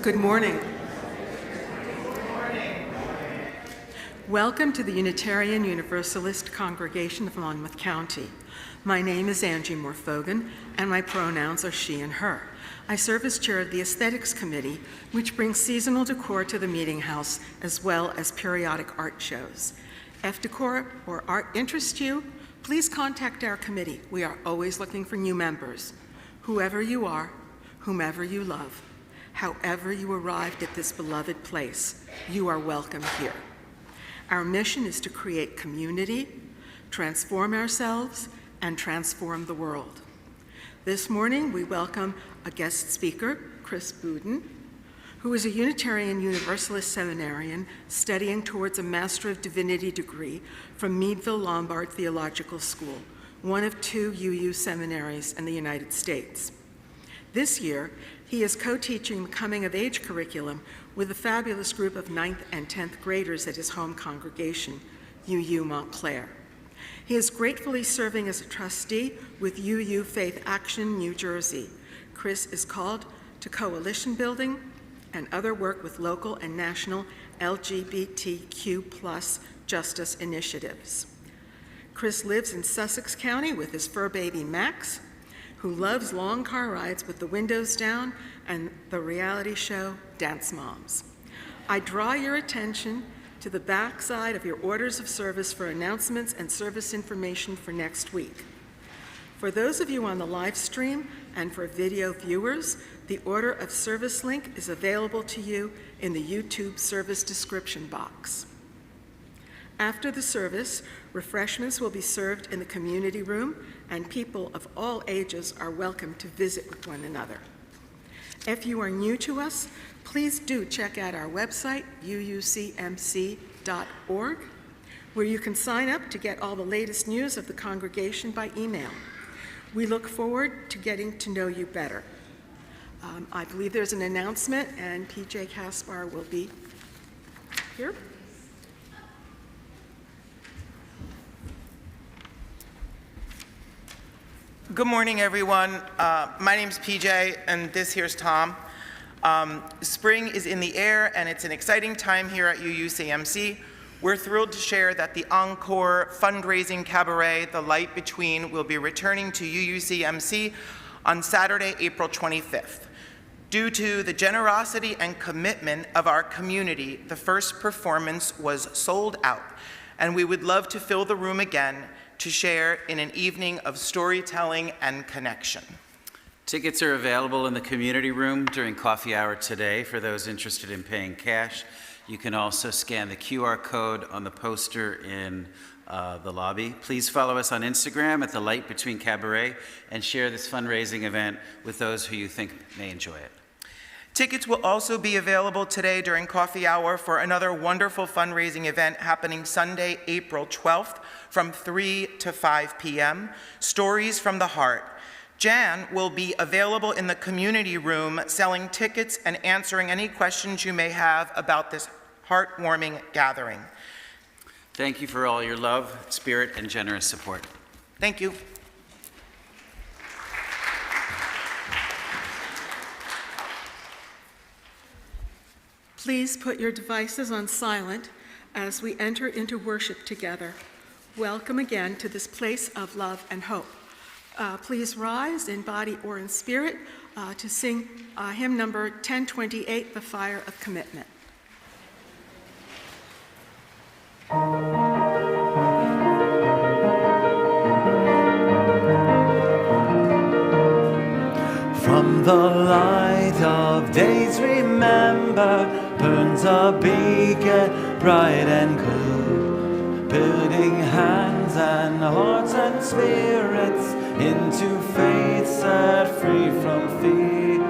Good morning. Welcome to the Unitarian Universalist congregation of Monmouth County. My name is Angie Morfogan, and my pronouns are she and her. I serve as chair of the Aesthetics Committee, which brings seasonal decor to the Meeting House, as well as periodic art shows. If decor or art interests you, please contact our committee. We are always looking for new members. Whoever you are, whomever you love, however you arrived at this beloved place, you are welcome here. Our mission is to create community, transform ourselves, and transform the world. This morning, we welcome a guest speaker, Chris Budin, who is a Unitarian Universalist seminarian studying towards a Master of Divinity degree from Meadville Lombard Theological School, one of 2 UU seminaries in the United States. This year, he is co-teaching the Coming of Age curriculum with a fabulous group of 9th and 10th graders at his home congregation, UU Montclair. He is gratefully serving as a trustee with UU Faith Action, New Jersey. Chris is called to coalition building and other work with local and national LGBTQ+ justice initiatives. Chris lives in Sussex County with his fur baby Max, who loves long car rides with the windows down and the reality show Dance Moms. I draw your attention to the back side of your orders of service for announcements and service information for next week. For those of you on the live stream and for video viewers, the order of service link is available to you in the YouTube service description box. After the service, refreshments will be served in the community room, and people of all ages are welcome to visit with one another. If you are new to us, please do check out our website, uucmc.org, where you can sign up to get all the latest news of the congregation by email. We look forward to getting to know you better. I believe there's an announcement, and PJ Kaspar will be here. Good morning, everyone. My name's PJ, and this here's Tom. Spring is in the air, and it's an exciting time here at UUCMC. We're thrilled to share that the Encore fundraising cabaret, The Light Between, will be returning to UUCMC on Saturday, April 25th. Due to the generosity and commitment of our community, the first performance was sold out, and we would love to fill the room again to share in an evening of storytelling and connection. Tickets are available in the community room during coffee hour today for those interested in paying cash. You can also scan the QR code on the poster in the lobby. Please follow us on Instagram at The Light Between Cabaret and share this fundraising event with those who you think may enjoy it. Tickets will also be available today during coffee hour for another wonderful fundraising event happening Sunday, April 12th from 3 to 5 p.m., Stories from the Heart. Jan will be available in the community room selling tickets and answering any questions you may have about this heartwarming gathering. Thank you for all your love, spirit, and generous support. Thank you. Please put your devices on silent as we enter into worship together. Welcome again to this place of love and hope. Please rise in body or in spirit to sing hymn number 1028, The Fire of Commitment. From the light of days remember burns a beacon bright and cool, building hands and hearts and spirits into faith set free from fear.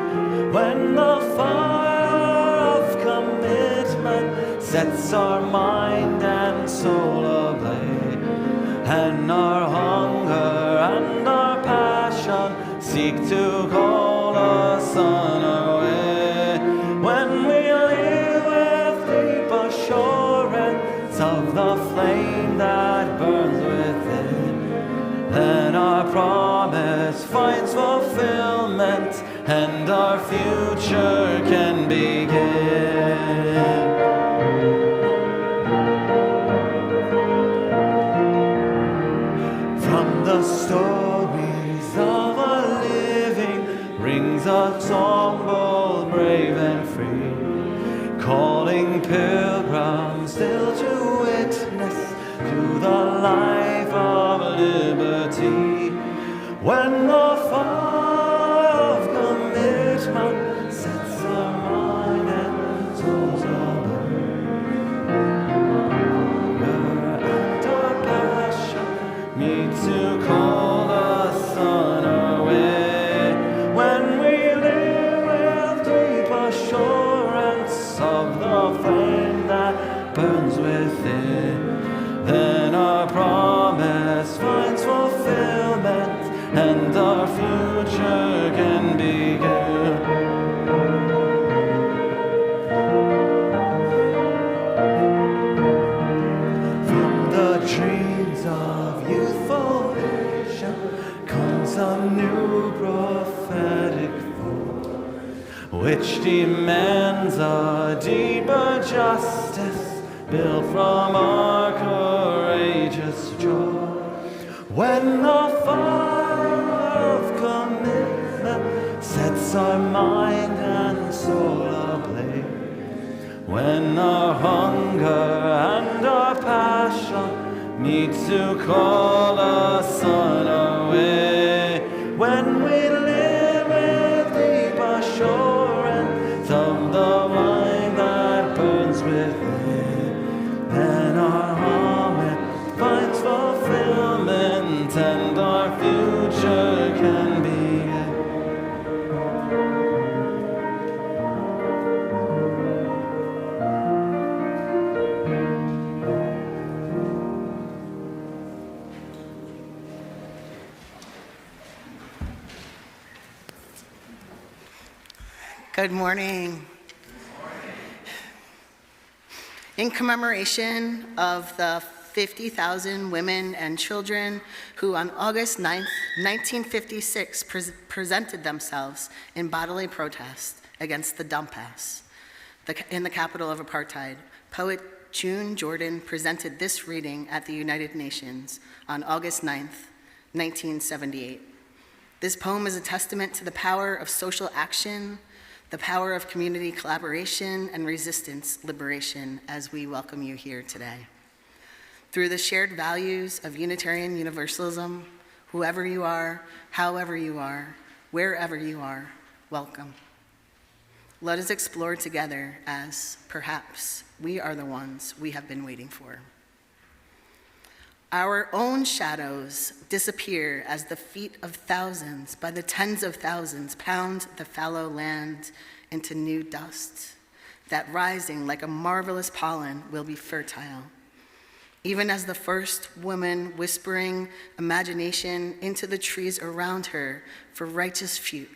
When the fire of commitment sets our mind and soul ablaze, and our hunger and our passion seek to call us on our way. When we live with deep assurance of the flame that burns within, then our promise finds fulfillment and our future can begin. From the stories of a living rings a song bold, brave and free, calling pilgrims still to witness to the life of liberty. When the fire of commitment sets our mind and souls ablaze, and our passion meets to call us on our way. When we live with deep assurance of the flame that burns within, then our promise finds fulfillment and our future can begin. From the dreams of youthful vision comes a new prophetic thought, which demands a deeper justice built from our courageous joy. When the fire of commitment sets our mind and soul ablaze, when our hunger and our passion meet to call us on our way, when we live with deep assurance of the wine that burns within, then our moment finds fulfillment and our future can begin. Good morning. In commemoration of the 50,000 women and children who on August 9th, 1956 presented themselves in bodily protest against the dump house in the capital of apartheid, poet June Jordan presented this reading at the United Nations on August 9th, 1978. This poem is a testament to the power of social action, the power of community collaboration and resistance liberation as we welcome you here today. Through the shared values of Unitarian Universalism, whoever you are, however you are, wherever you are, welcome. Let us explore together as, perhaps, we are the ones we have been waiting for. Our own shadows disappear as the feet of thousands, by the tens of thousands, pound the fallow land into new dust, that rising like a marvelous pollen will be fertile. Even as the first woman whispering imagination into the trees around her for righteous few,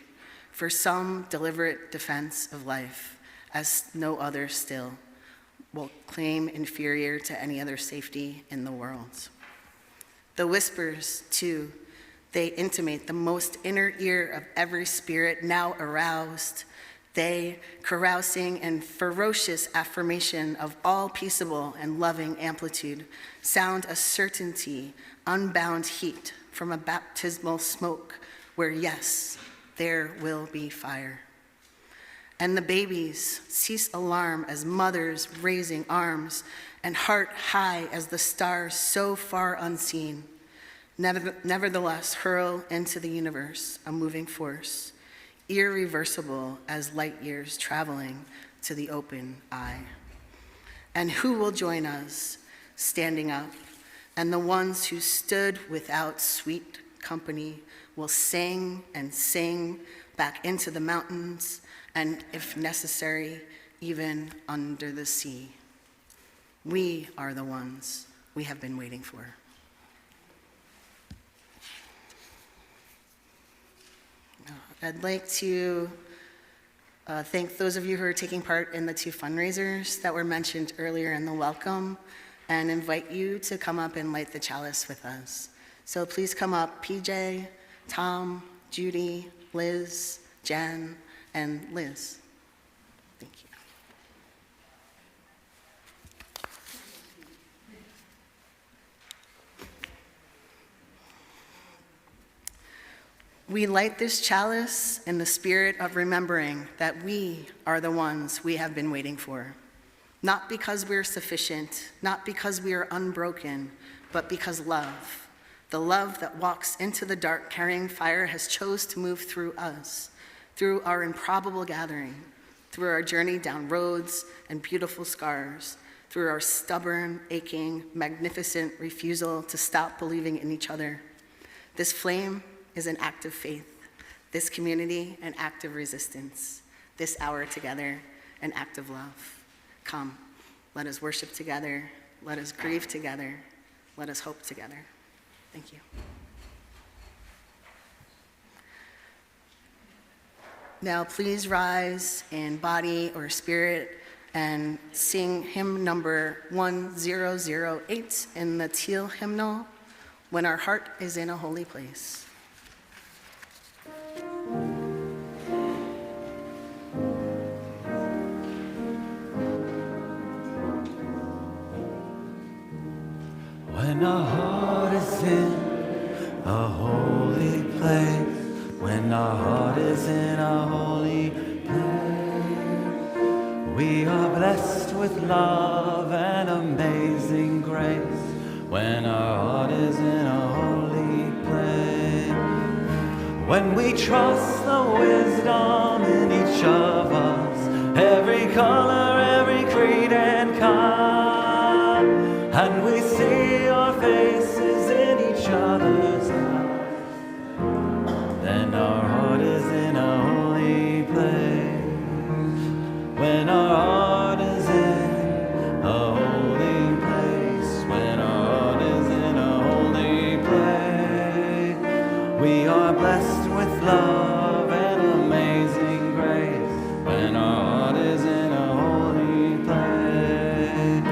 for some deliberate defense of life, as no other still will claim inferior to any other safety in the world. The whispers, too, they intimate the most inner ear of every spirit now aroused. They, carousing in ferocious affirmation of all peaceable and loving amplitude, sound a certainty, unbound heat from a baptismal smoke where, yes, there will be fire. And the babies cease alarm as mothers raising arms and heart high as the stars so far unseen, nevertheless hurl into the universe a moving force, irreversible as light years traveling to the open eye. And who will join us, standing up? And the ones who stood without sweet company will sing and sing back into the mountains, and if necessary, even under the sea. We are the ones we have been waiting for. I'd like to thank those of you who are taking part in the 2 fundraisers that were mentioned earlier in the welcome, and invite you to come up and light the chalice with us. So please come up, PJ, Tom, Judy, Liz, Jan, and Liz. Thank you. We light this chalice in the spirit of remembering that we are the ones we have been waiting for. Not because we're sufficient, not because we are unbroken, but because love, the love that walks into the dark carrying fire, has chose to move through us, through our improbable gathering, through our journey down roads and beautiful scars, through our stubborn, aching, magnificent refusal to stop believing in each other. This flame is an act of faith, this community an act of resistance, this hour together an act of love. Come, let us worship together, let us grieve together, let us hope together. Thank you. Now please rise in body or spirit and sing hymn number 1008 in the teal hymnal, When Our Heart is in a Holy Place. When our heart is in a holy place, when our heart is in a holy place, we are blessed with love and amazing grace. When our heart is in a holy place, when we trust the wisdom in each of us, every color, every creed and kind, and we see our faces in each other's eyes, then our heart is in a holy place. When our heart is in a holy place, when our heart is in a holy place, we are blessed with love and amazing grace. When our heart is in a holy place,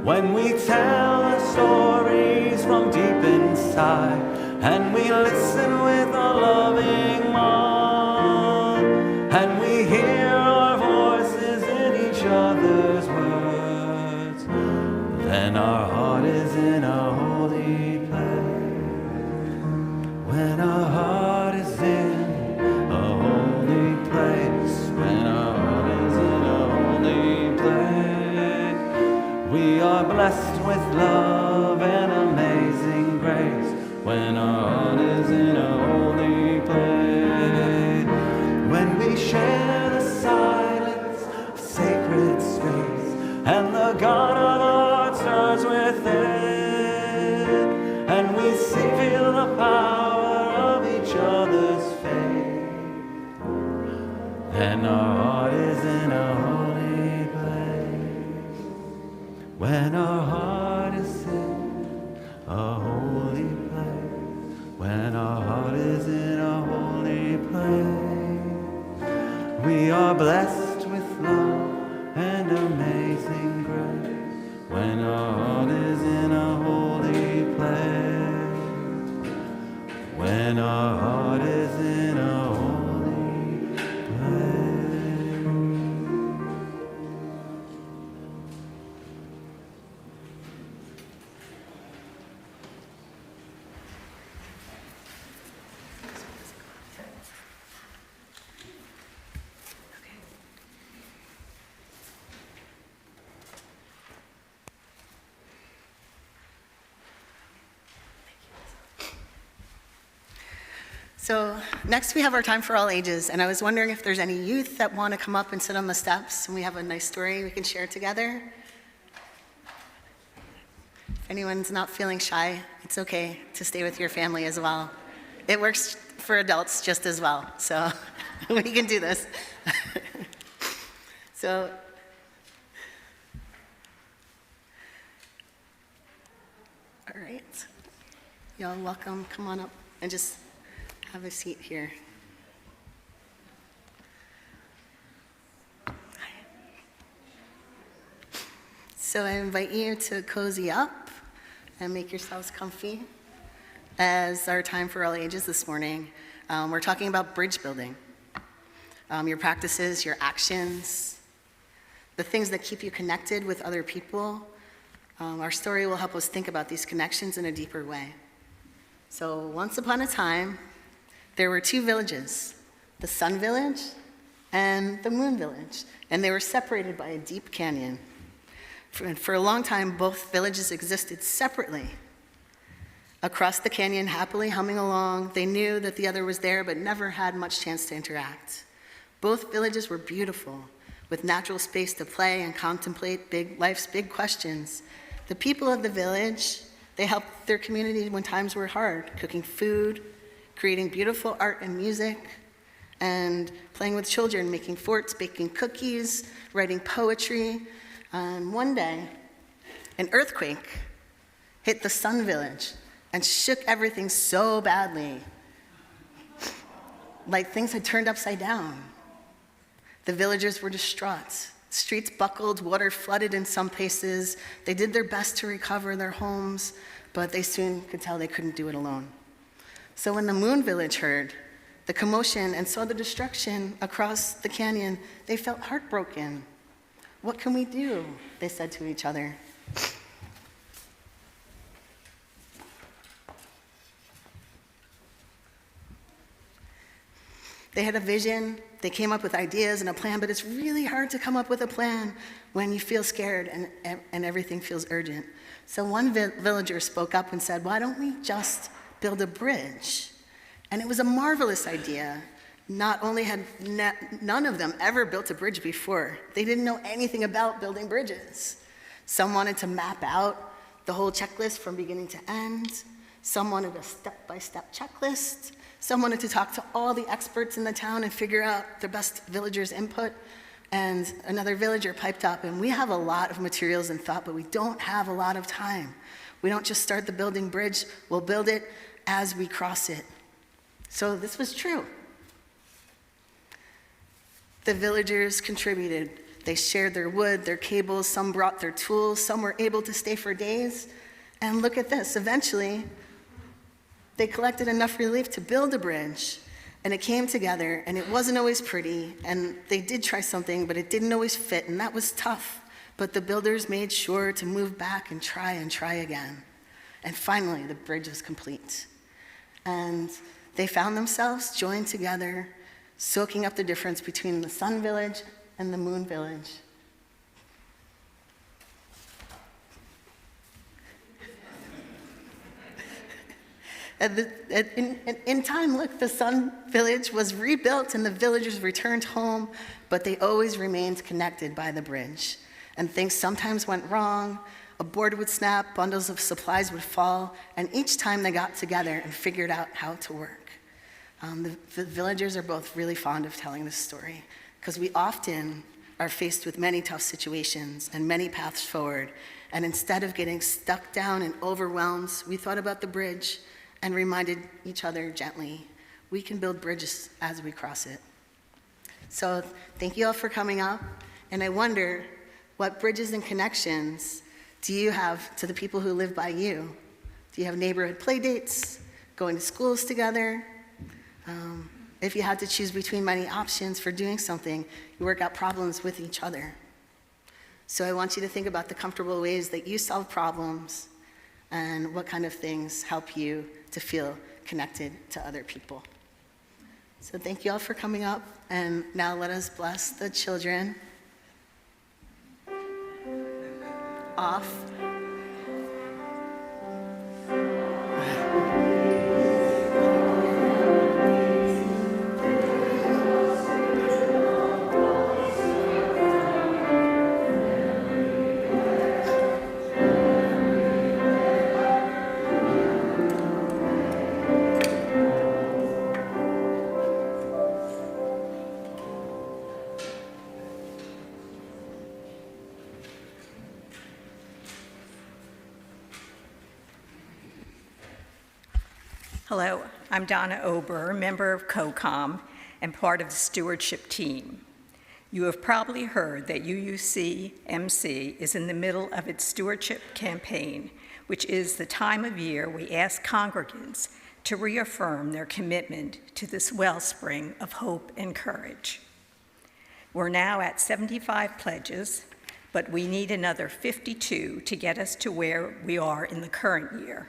when we tell the stories from deep inside, and we listen with a loving mind, and we hear our voices in each other's words, then our heart is in a holy place. When our heart is in a holy place, when our heart is in a holy place, we are blessed with love and amazing grace. When our heart is in a holy place, when we share the silence of sacred space, and the God of our heart stirs within, and we feel the power of each other's faith, then our heart is in a holy place. When our heart is in a holy place, when our heart is in a holy place, we are blessed with love and amazing grace. When our heart is in a holy place, when our heart is in a holy place. So next we have our time for all ages, and I was wondering if there's any youth that want to come up and sit on the steps, and we have a nice story we can share together. If anyone's not feeling shy, it's okay to stay with your family as well. It works for adults just as well, so we can do this. So, all right, y'all welcome, come on up and just have a seat here. So I invite you to cozy up and make yourselves comfy as our time for all ages this morning. We're talking about bridge building. your practices, your actions, the things that keep you connected with other people. Our story will help us think about these connections in a deeper way. So once upon a time, there were two villages, the Sun Village and the Moon Village, and they were separated by a deep canyon. For a long time, both villages existed separately. Across the canyon, happily humming along, they knew that the other was there, but never had much chance to interact. Both villages were beautiful, with natural space to play and contemplate life's big questions. The people of the village, they helped their community when times were hard, cooking food, creating beautiful art and music, and playing with children, making forts, baking cookies, writing poetry. And one day, an earthquake hit the Sun Village and shook everything so badly, like things had turned upside down. The villagers were distraught. Streets buckled, water flooded in some places. They did their best to recover their homes, but they soon could tell they couldn't do it alone. So when the Moon Village heard the commotion and saw the destruction across the canyon, they felt heartbroken. What can we do? They said to each other. They had a vision, they came up with ideas and a plan, but it's really hard to come up with a plan when you feel scared and everything feels urgent. So one villager spoke up and said, why don't we just build a bridge? And it was a marvelous idea. Not only had none of them ever built a bridge before, they didn't know anything about building bridges. Some wanted to map out the whole checklist from beginning to end. Some wanted a step-by-step checklist. Some wanted to talk to all the experts in the town and figure out the best villagers' input. And another villager piped up, and we have a lot of materials and thought, but we don't have a lot of time. We don't just start the building bridge, we'll build it as we cross it. So this was true. The villagers contributed. They shared their wood, their cables, some brought their tools, some were able to stay for days. And look at this, eventually, they collected enough relief to build a bridge, and it came together, and it wasn't always pretty, and they did try something, but it didn't always fit, and that was tough. But the builders made sure to move back and try again. And finally, the bridge was complete. And they found themselves joined together, soaking up the difference between the Sun Village and the Moon Village. In time, look, the Sun Village was rebuilt and the villagers returned home, but they always remained connected by the bridge. And things sometimes went wrong, a board would snap, bundles of supplies would fall, and each time they got together and figured out how to work. The villagers are both really fond of telling this story, because we often are faced with many tough situations and many paths forward, and instead of getting stuck down and overwhelmed, we thought about the bridge and reminded each other gently, we can build bridges as we cross it. So thank you all for coming up, and I wonder, what bridges and connections do you have to the people who live by you? Do you have neighborhood play dates, going to schools together? If you had to choose between many options for doing something, you work out problems with each other. So I want you to think about the comfortable ways that you solve problems and what kind of things help you to feel connected to other people. So thank you all for coming up, and now let us bless the children off. Hello, I'm Donna Ober, member of COCOM and part of the stewardship team. You have probably heard that UUC-MC is in the middle of its stewardship campaign, which is the time of year we ask congregants to reaffirm their commitment to this wellspring of hope and courage. We're now at 75 pledges, but we need another 52 to get us to where we are in the current year.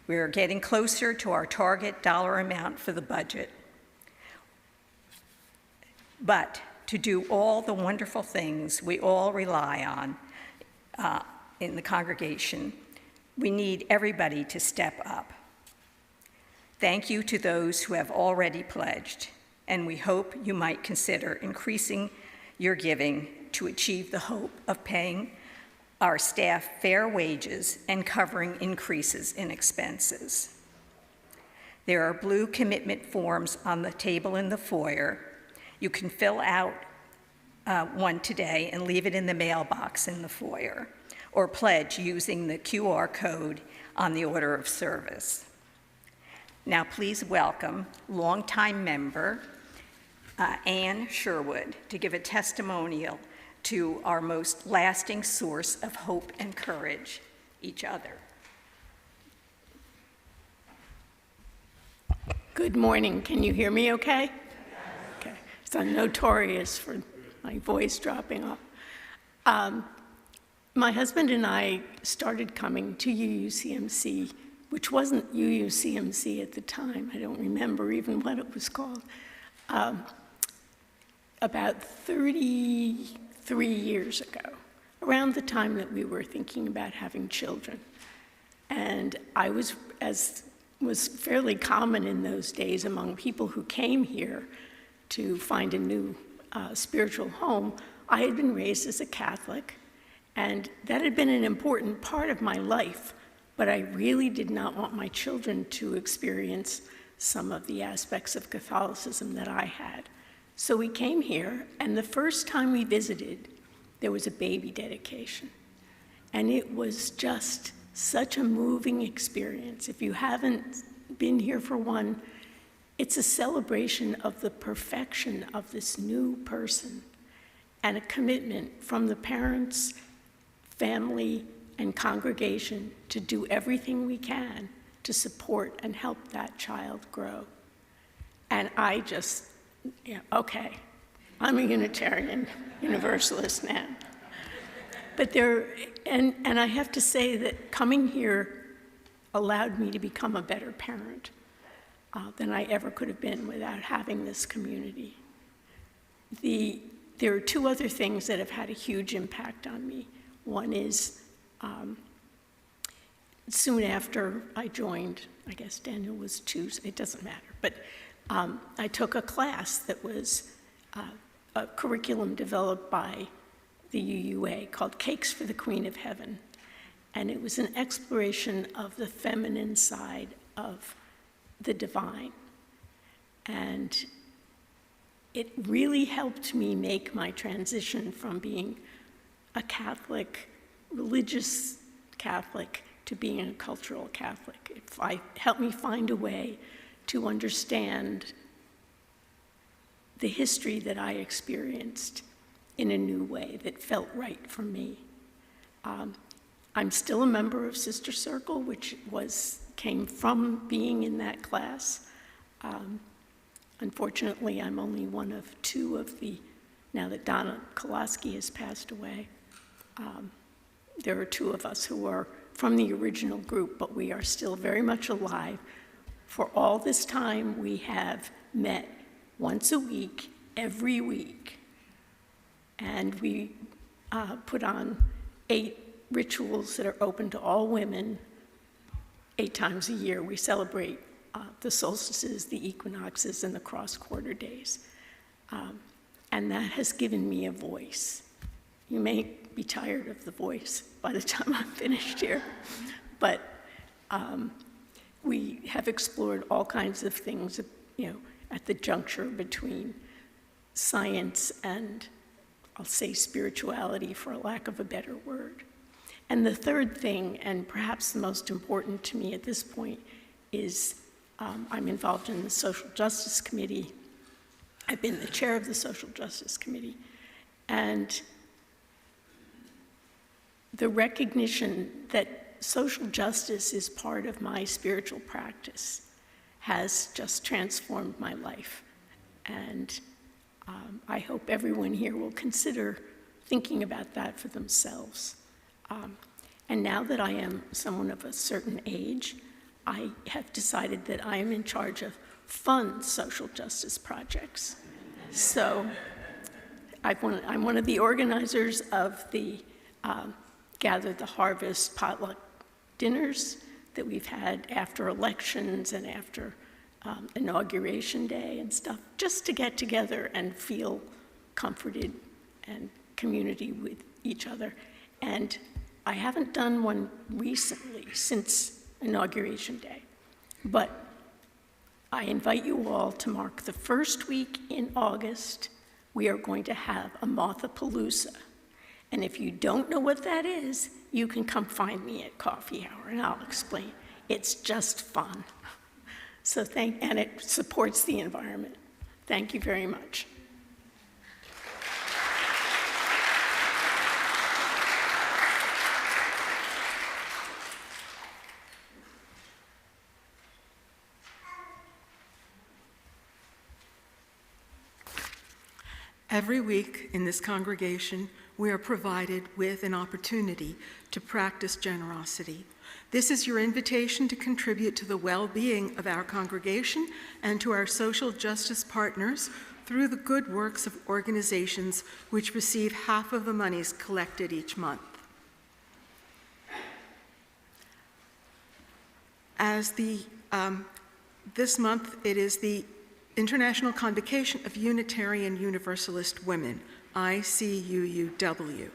We are getting closer to our target dollar amount for the budget. But to do all the wonderful things we all rely on in the congregation, we need everybody to step up. Thank you to those who have already pledged, and we hope you might consider increasing your giving to achieve the hope of paying our staff fair wages and covering increases in expenses. There are blue commitment forms on the table in the foyer. You can fill out one today and leave it in the mailbox in the foyer, or pledge using the QR code on the order of service. Now please welcome longtime member Anne Sherwood to give a testimonial to our most lasting source of hope and courage, each other. Good morning. Can you hear me okay? Okay. So I'm notorious for my voice dropping off. My husband and I started coming to UUCMC, which wasn't UUCMC at the time. I don't remember even what it was called. About 33 years ago, around the time that we were thinking about having children. And I was, as was fairly common in those days among people who came here to find a new spiritual home, I had been raised as a Catholic, and that had been an important part of my life, but I really did not want my children to experience some of the aspects of Catholicism that I had. So we came here, and the first time we visited, there was a baby dedication. And it was just such a moving experience. If you haven't been here for one, it's a celebration of the perfection of this new person and a commitment from the parents, family, and congregation to do everything we can to support and help that child grow. And I just, yeah, okay, I'm a Unitarian Universalist now. But and I have to say that coming here allowed me to become a better parent than I ever could have been without having this community. There are two other things that have had a huge impact on me. One is soon after I joined, I guess Daniel was two, it doesn't matter, but I took a class that was a curriculum developed by the UUA called Cakes for the Queen of Heaven. And it was an exploration of the feminine side of the divine. And it really helped me make my transition from being a Catholic, religious Catholic, to being a cultural Catholic. It helped me find a way to understand the history that I experienced in a new way that felt right for me. I'm still a member of Sister Circle, which came from being in that class. Unfortunately, I'm only one of two of now that Donna Kolaski has passed away, there are two of us who are from the original group, but we are still very much alive. For all this time, we have met once a week, every week, and we put on 8 rituals that are open to all women 8 times a year. We celebrate the solstices, the equinoxes, and the cross-quarter days. And that has given me a voice. You may be tired of the voice by the time I'm finished here, but we have explored all kinds of things, at the juncture between science and, I'll say, spirituality, for a lack of a better word. And the third thing, and perhaps the most important to me at this point, is I'm involved in the Social Justice Committee. I've been the chair of the Social Justice Committee. And the recognition that social justice is part of my spiritual practice has just transformed my life. And I hope everyone here will consider thinking about that for themselves. And now that I am someone of a certain age, I have decided that I am in charge of fun social justice projects. So I'm one of the organizers of the Gather the Harvest potluck dinners that we've had after elections and after Inauguration Day and stuff, just to get together and feel comforted and community with each other. And I haven't done one recently since Inauguration Day, but I invite you all to mark the first week in August. We are going to have a Mothapalooza. And if you don't know what that is, you can come find me at coffee hour and I'll explain. It's just fun. So and it supports the environment. Thank you very much. Every week in this congregation, we are provided with an opportunity to practice generosity. This is your invitation to contribute to the well-being of our congregation and to our social justice partners through the good works of organizations which receive half of the monies collected each month. This month, it is the International Convocation of Unitarian Universalist Women, ICUUW.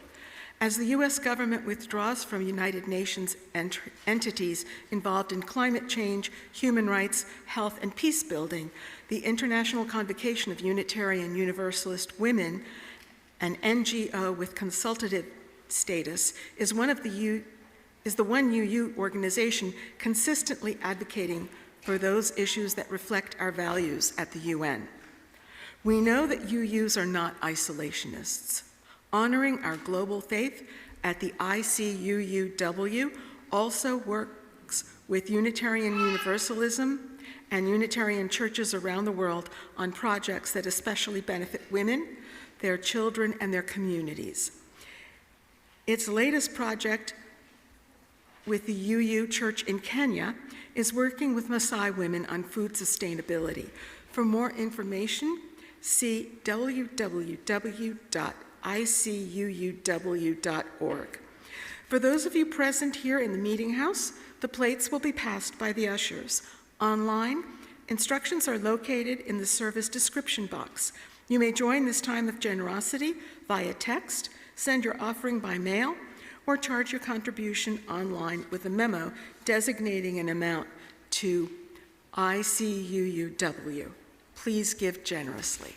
As the U.S. government withdraws from United Nations entities involved in climate change, human rights, health, and peace building, the International Convocation of Unitarian Universalist Women, an NGO with consultative status, is the one UU organization consistently advocating for those issues that reflect our values at the UN. We know that UUs are not isolationists. Honoring our global faith at the ICUUW also works with Unitarian Universalism and Unitarian churches around the world on projects that especially benefit women, their children, and their communities. Its latest project with the UU Church in Kenya is working with Maasai women on food sustainability. For more information, see www.icuuw.org. For those of you present here in the meeting house, the plates will be passed by the ushers. Online, instructions are located in the service description box. You may join this time of generosity via text, send your offering by mail, or charge your contribution online with a memo designating an amount to ICUUW. Please give generously.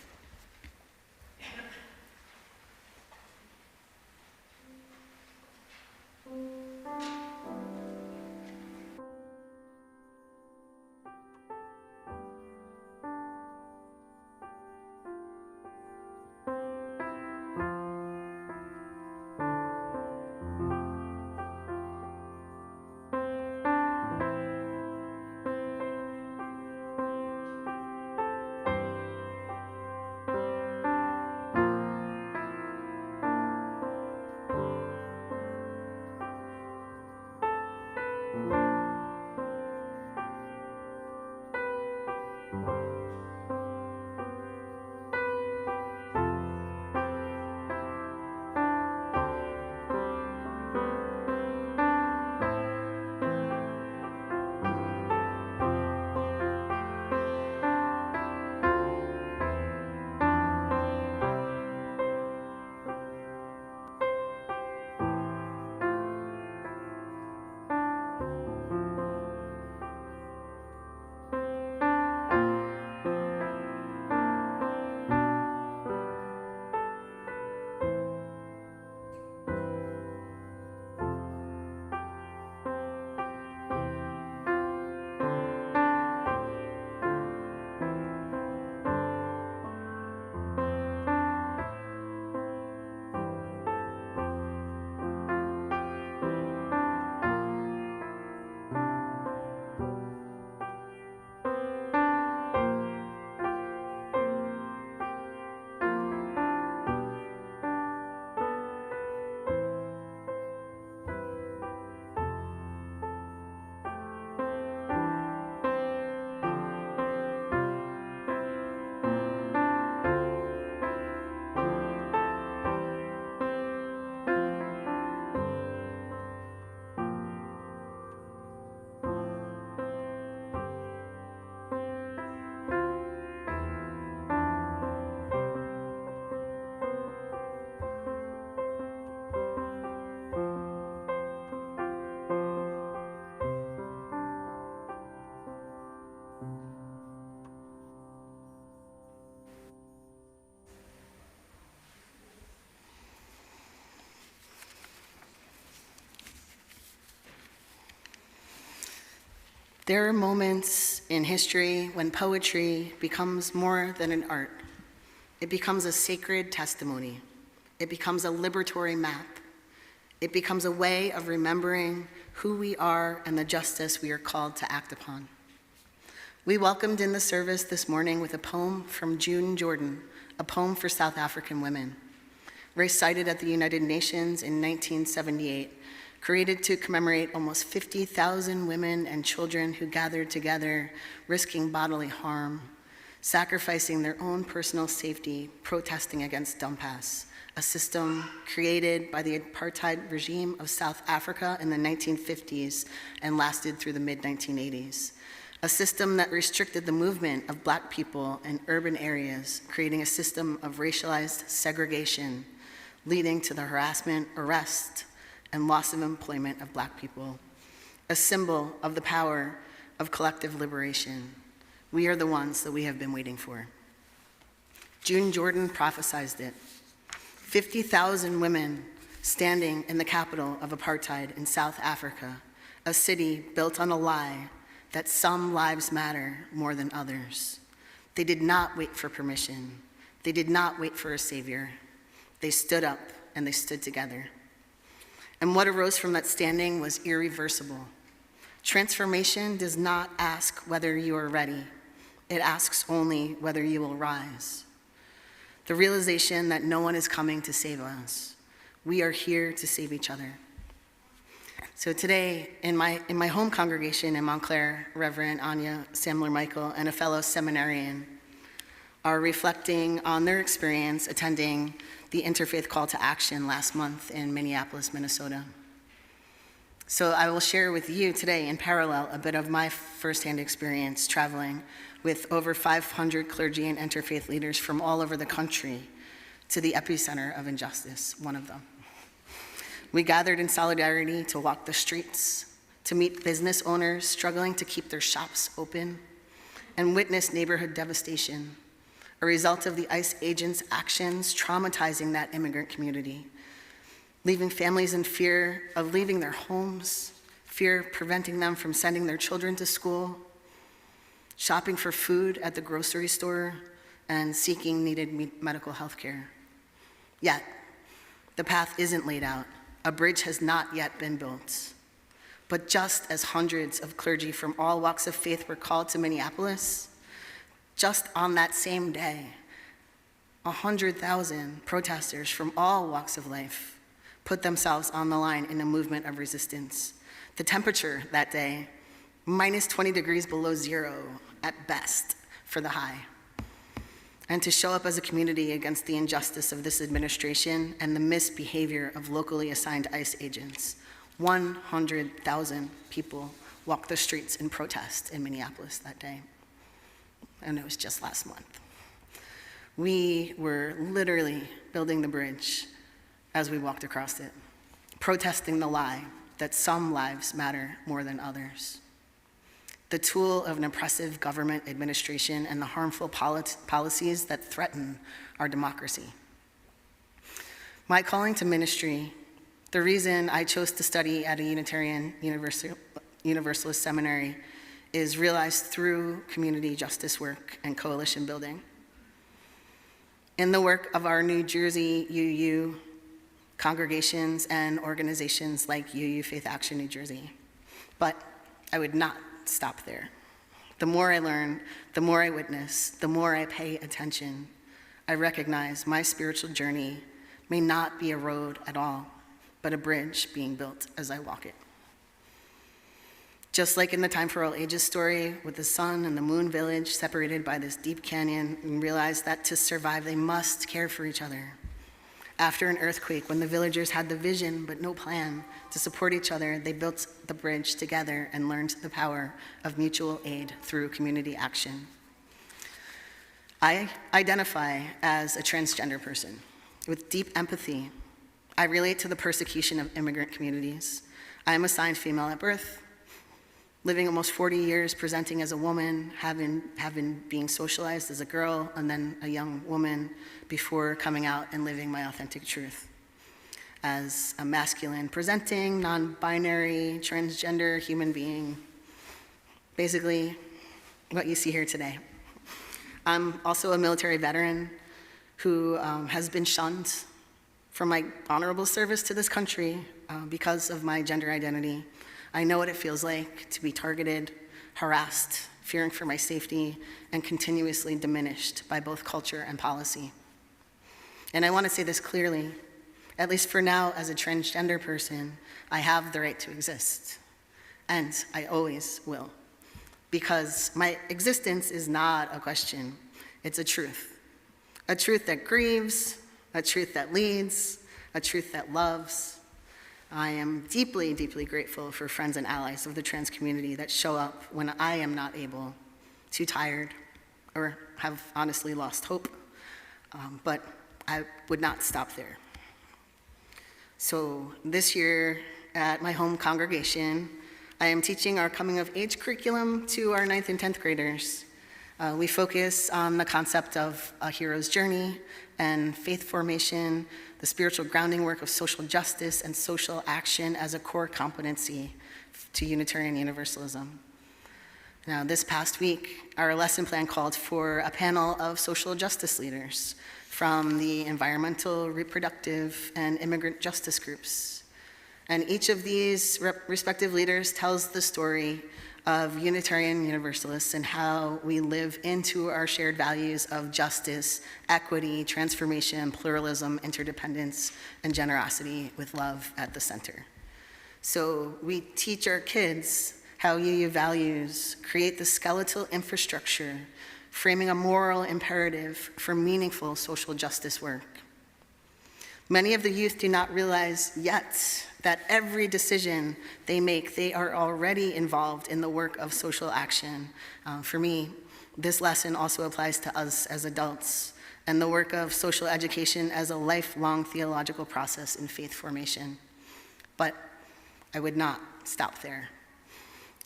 There are moments in history when poetry becomes more than an art. It becomes a sacred testimony. It becomes a liberatory map. It becomes a way of remembering who we are and the justice we are called to act upon. We welcomed in the service this morning with a poem from June Jordan, a poem for South African women, recited at the United Nations in 1978, created to commemorate almost 50,000 women and children who gathered together, risking bodily harm, sacrificing their own personal safety, protesting against Dumpas, a system created by the apartheid regime of South Africa in the 1950s and lasted through the mid-1980s. A system that restricted the movement of Black people in urban areas, creating a system of racialized segregation, leading to the harassment, arrest, and loss of employment of Black people. A symbol of the power of collective liberation. We are the ones that we have been waiting for. June Jordan prophesized it. 50,000 women standing in the capital of apartheid in South Africa, a city built on a lie that some lives matter more than others. They did not wait for permission. They did not wait for a savior. They stood up and they stood together. And what arose from that standing was irreversible. Transformation does not ask whether you are ready. It asks only whether you will rise. The realization that no one is coming to save us. We are here to save each other. So today, in my home congregation in Montclair, Reverend Anya Samler-Michael and a fellow seminarian are reflecting on their experience attending the Interfaith Call to Action last month in Minneapolis, Minnesota. So I will share with you today in parallel a bit of my firsthand experience traveling with over 500 clergy and interfaith leaders from all over the country to the epicenter of injustice, one of them. We gathered in solidarity to walk the streets, to meet business owners struggling to keep their shops open, and witness neighborhood devastation, a result of the ICE agents' actions traumatizing that immigrant community, leaving families in fear of leaving their homes, fear preventing them from sending their children to school, shopping for food at the grocery store, and seeking needed medical health care. Yet, the path isn't laid out. A bridge has not yet been built. But just as hundreds of clergy from all walks of faith were called to Minneapolis, just on that same day, 100,000 protesters from all walks of life put themselves on the line in a movement of resistance. The temperature that day, minus 20 degrees below zero at best for the high. And to show up as a community against the injustice of this administration and the misbehavior of locally assigned ICE agents. 100,000 people walked the streets in protest in Minneapolis that day. And it was just last month. We were literally building the bridge as we walked across it, protesting the lie that some lives matter more than others. The tool of an oppressive government administration and the harmful policies that threaten our democracy. My calling to ministry, the reason I chose to study at a Unitarian Universalist seminary, is realized through community justice work and coalition building. In the work of our New Jersey UU congregations and organizations like UU Faith Action New Jersey. But I would not stop there. The more I learn, the more I witness, the more I pay attention, I recognize my spiritual journey may not be a road at all, but a bridge being built as I walk it. Just like in the Time for All Ages story with the sun and the moon village separated by this deep canyon, and realize that to survive, they must care for each other. After an earthquake, when the villagers had the vision but no plan to support each other, they built the bridge together and learned the power of mutual aid through community action. I identify as a transgender person with deep empathy. I relate to the persecution of immigrant communities. I am assigned female at birth, living almost 40 years presenting as a woman, having being socialized as a girl and then a young woman before coming out and living my authentic truth. As a masculine presenting, non-binary, transgender human being, basically what you see here today. I'm also a military veteran who has been shunned from my honorable service to this country because of my gender identity. I know what it feels like to be targeted, harassed, fearing for my safety, and continuously diminished by both culture and policy. And I want to say this clearly, at least for now, as a transgender person, I have the right to exist, and I always will, because my existence is not a question, it's a truth that grieves, a truth that leads, a truth that loves. I am deeply, deeply grateful for friends and allies of the trans community that show up when I am not able, too tired, or have honestly lost hope, but I would not stop there. So this year at my home congregation, I am teaching our coming of age curriculum to our 9th and 10th graders. We focus on the concept of a hero's journey and faith formation, the spiritual grounding work of social justice and social action as a core competency to Unitarian Universalism. Now, this past week, our lesson plan called for a panel of social justice leaders from the environmental, reproductive, and immigrant justice groups. And each of these respective leaders tells the story of Unitarian Universalists and how we live into our shared values of justice, equity, transformation, pluralism, interdependence, and generosity with love at the center. So we teach our kids how UU values create the skeletal infrastructure, framing a moral imperative for meaningful social justice work. Many of the youth do not realize yet that every decision they make, they are already involved in the work of social action. For me, this lesson also applies to us as adults and the work of social education as a lifelong theological process in faith formation. But I would not stop there.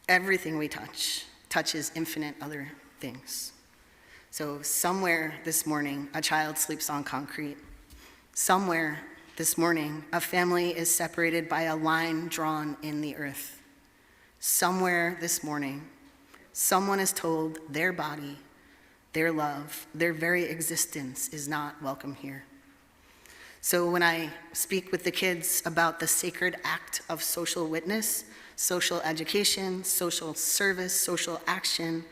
Everything we touch touches infinite other things. So somewhere this morning, a child sleeps on concrete. Somewhere this morning, a family is separated by a line drawn in the earth. Somewhere this morning, someone is told their body, their love, their very existence is not welcome here. So when I speak with the kids about the sacred act of social witness, social education, social service, social action,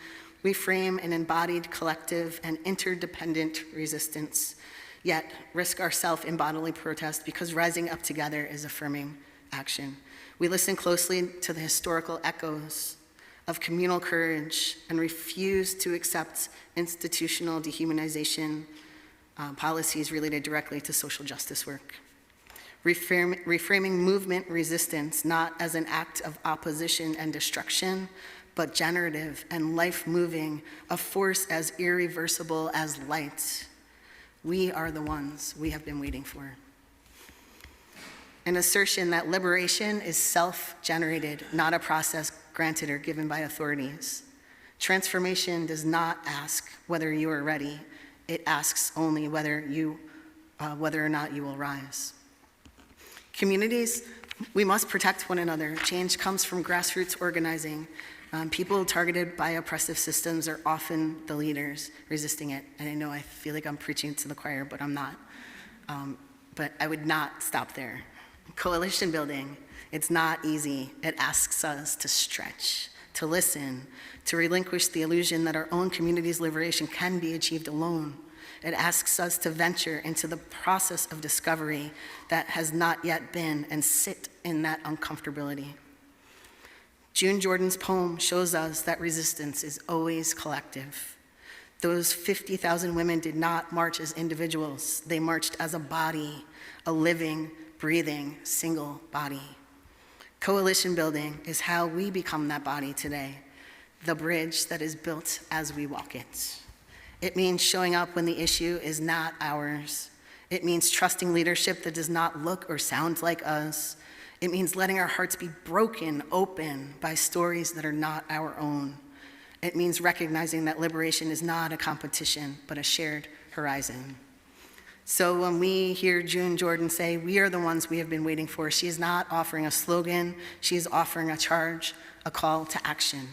we frame an embodied, collective, and interdependent resistance, yet risk our self-embodied protest because rising up together is affirming action. We listen closely to the historical echoes of communal courage and refuse to accept institutional dehumanization policies related directly to social justice work. Reframing movement resistance not as an act of opposition and destruction, but generative and life-moving, a force as irreversible as light. We are the ones we have been waiting for. An assertion that liberation is self-generated, not a process granted or given by authorities. Transformation does not ask whether you are ready. It asks only whether or not you will rise. Communities, we must protect one another. Change comes from grassroots organizing. People targeted by oppressive systems are often the leaders resisting it. And I know I feel like I'm preaching to the choir, but I'm not. But I would not stop there. Coalition building, it's not easy. It asks us to stretch, to listen, to relinquish the illusion that our own community's liberation can be achieved alone. It asks us to venture into the process of discovery that has not yet been and sit in that uncomfortability. June Jordan's poem shows us that resistance is always collective. Those 50,000 women did not march as individuals. They marched as a body, a living, breathing, single body. Coalition building is how we become that body today, the bridge that is built as we walk it. It means showing up when the issue is not ours. It means trusting leadership that does not look or sound like us. It means letting our hearts be broken open by stories that are not our own. It means recognizing that liberation is not a competition, but a shared horizon. So when we hear June Jordan say, "We are the ones we have been waiting for," she is not offering a slogan, she is offering a charge, a call to action,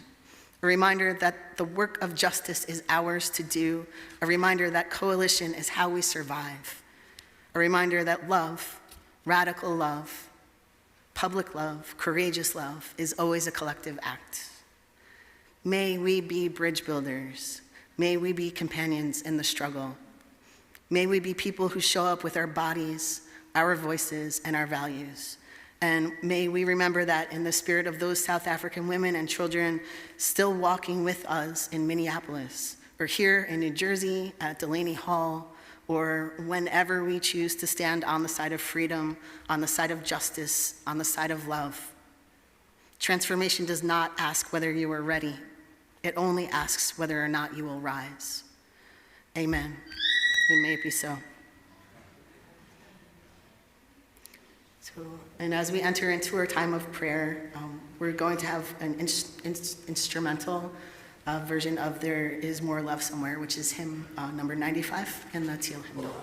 a reminder that the work of justice is ours to do, a reminder that coalition is how we survive, a reminder that love, radical love, public love, courageous love is always a collective act. May we be bridge builders. May we be companions in the struggle. May we be people who show up with our bodies, our voices, and our values. And may we remember that in the spirit of those South African women and children still walking with us in Minneapolis, or here in New Jersey at Delaney Hall, or whenever we choose to stand on the side of freedom, on the side of justice, on the side of love. Transformation does not ask whether you are ready. It only asks whether or not you will rise. Amen. And may it be so. And as we enter into our time of prayer, we're going to have an instrumental version of There Is More Love Somewhere, which is hymn number 95 in the Teal hymnal.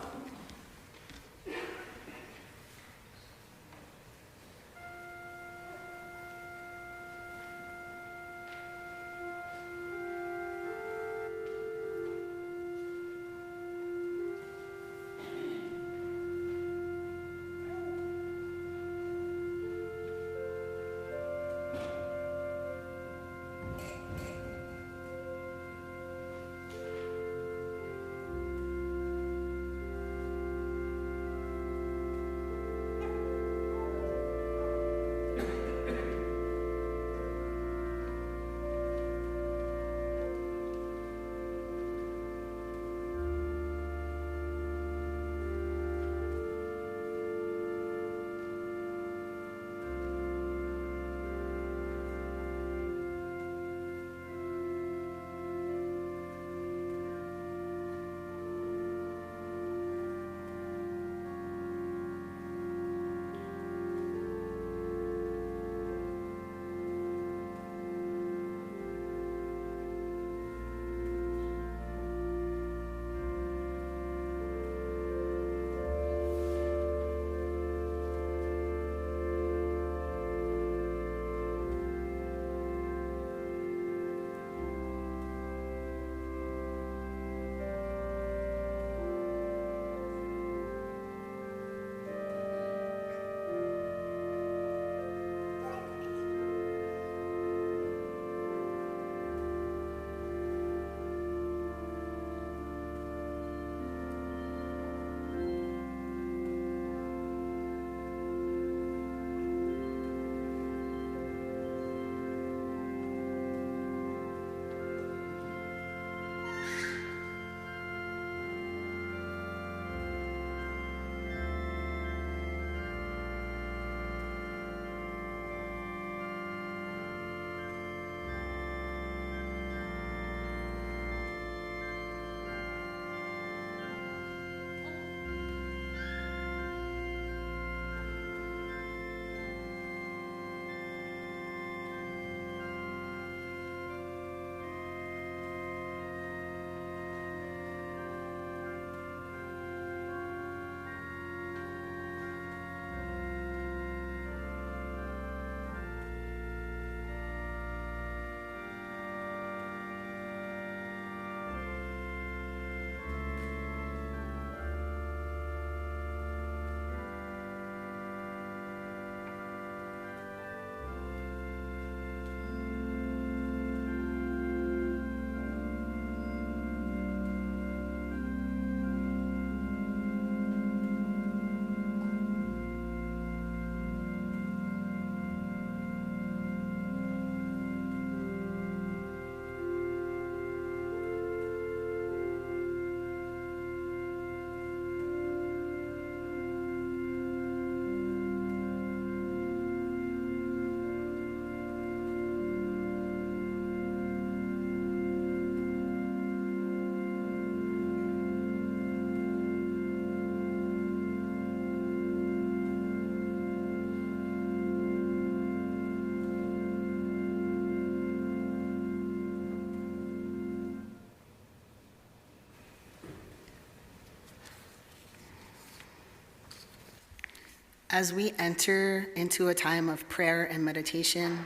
As we enter into a time of prayer and meditation,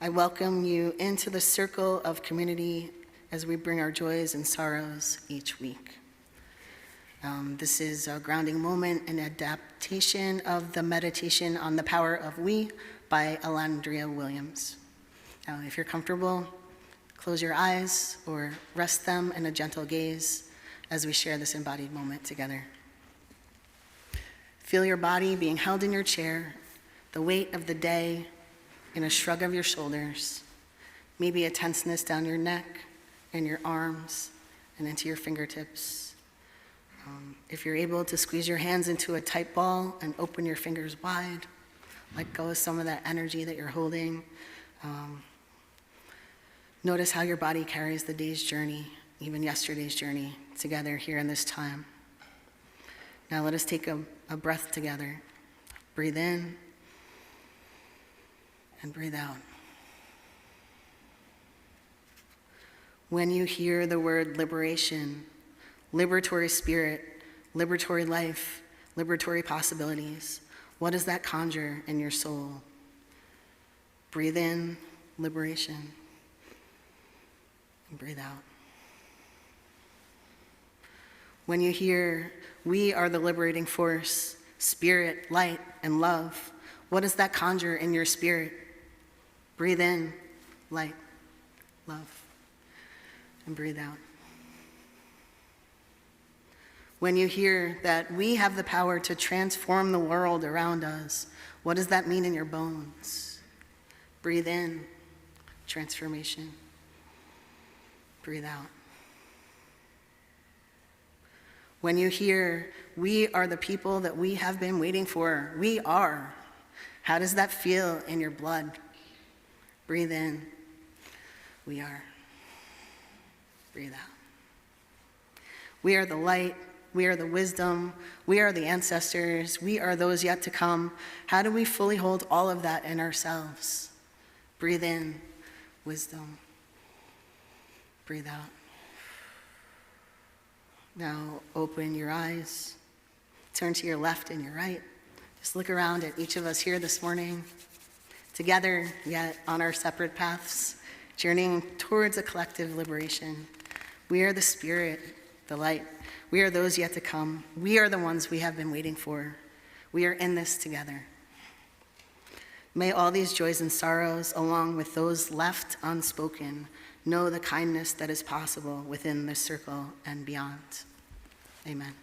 I welcome you into the circle of community as we bring our joys and sorrows each week. This is a grounding moment, an adaptation of the meditation on the power of we by Alandria Williams. Now, if you're comfortable, close your eyes or rest them in a gentle gaze as we share this embodied moment together. Feel your body being held in your chair, the weight of the day in a shrug of your shoulders, maybe a tenseness down your neck and your arms and into your fingertips. If you're able to squeeze your hands into a tight ball and open your fingers wide, let go of some of that energy that you're holding. Notice how your body carries the day's journey, even yesterday's journey, together here in this time. Now let us take a breath together. Breathe in and breathe out. When you hear the word liberation, liberatory spirit, liberatory life, liberatory possibilities, what does that conjure in your soul? Breathe in, liberation, and breathe out. When you hear, we are the liberating force, spirit, light, and love, what does that conjure in your spirit? Breathe in, light, love, and breathe out. When you hear that we have the power to transform the world around us, what does that mean in your bones? Breathe in, transformation. Breathe out. When you hear, we are the people that we have been waiting for, we are, how does that feel in your blood? Breathe in, we are. Breathe out. We are the light, we are the wisdom, we are the ancestors, we are those yet to come. How do we fully hold all of that in ourselves? Breathe in, wisdom. Breathe out. Now open your eyes. Turn to your left and your right. Just look around at each of us here this morning, together yet on our separate paths, journeying towards a collective liberation. We are the spirit, the light. We are those yet to come. We are the ones we have been waiting for. We are in this together. May all these joys and sorrows, along with those left unspoken, know the kindness that is possible within this circle and beyond. Amen.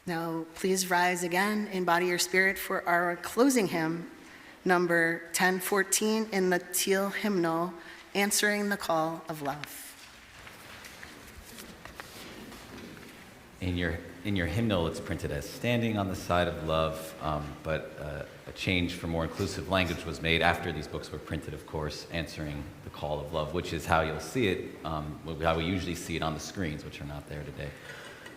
Now, please rise again, embody your spirit for our closing hymn, number 1014 in the teal hymnal, Answering the Call of Love. In your hymnal, it's printed as Standing on the Side of Love, but a change for more inclusive language was made after these books were printed, of course, Answering the Call of Love, which is how you'll see it, how we usually see it on the screens, which are not there today.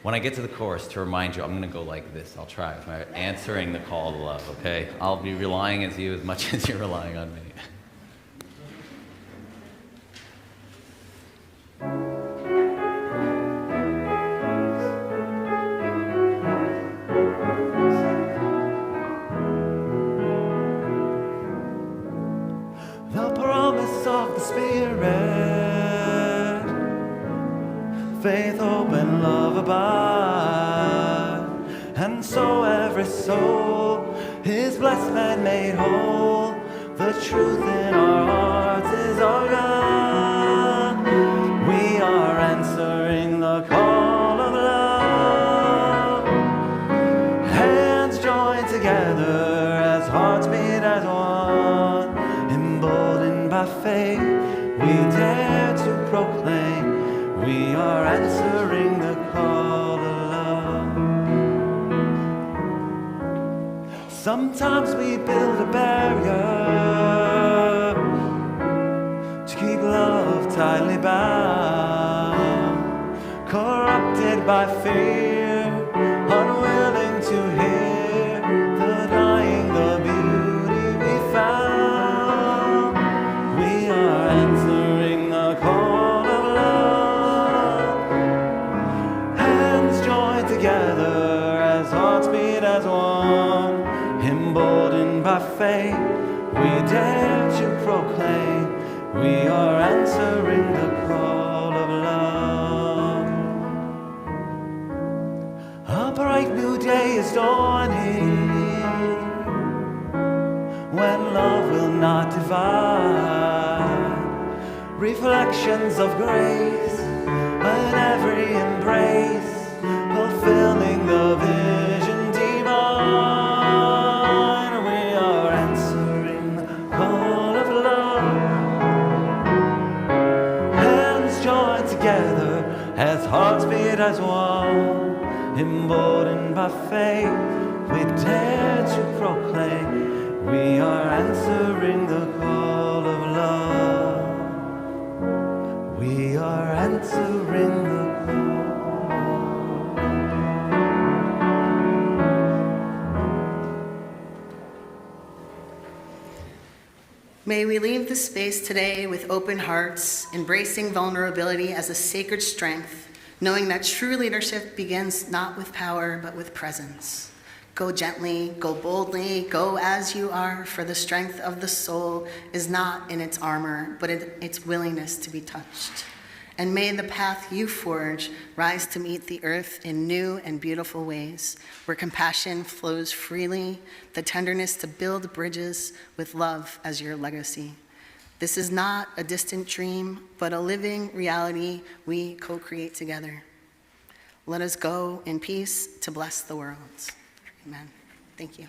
When I get to the chorus, to remind you, I'm going to go like this. I'll try. Answering the call to love, okay? I'll be relying on you as much as you're relying on me. The promise of the Spirit, faith, hope, and love abide, and so every soul is blessed and made whole. The truth in our hearts is our God. We are answering the call of love. Hands joined together as hearts beat as one. Emboldened by faith, we dare to proclaim we are answering the call of love. Sometimes we build a barrier to keep love tightly bound, corrupted by fear, unwilling to hear, denying the beauty we found. We are answering the call of love. Hands joined together as hearts beat as one. Emboldened by faith, we dare to proclaim we are answering the call of love. A bright new day is dawning, when love will not divide. Reflections of grace in every embrace, fulfilling the vision divine. We are answering the call of love. Hands joined together as hearts beat as one, emboldened by faith, we dare to proclaim we are answering the call of love. We are answering the call. May we leave this space today with open hearts, embracing vulnerability as a sacred strength, knowing that true leadership begins not with power, but with presence. Go gently, go boldly, go as you are, for the strength of the soul is not in its armor, but in its willingness to be touched. And may the path you forge rise to meet the earth in new and beautiful ways, where compassion flows freely, the tenderness to build bridges with love as your legacy. This is not a distant dream, but a living reality we co-create together. Let us go in peace to bless the world. Amen. Thank you.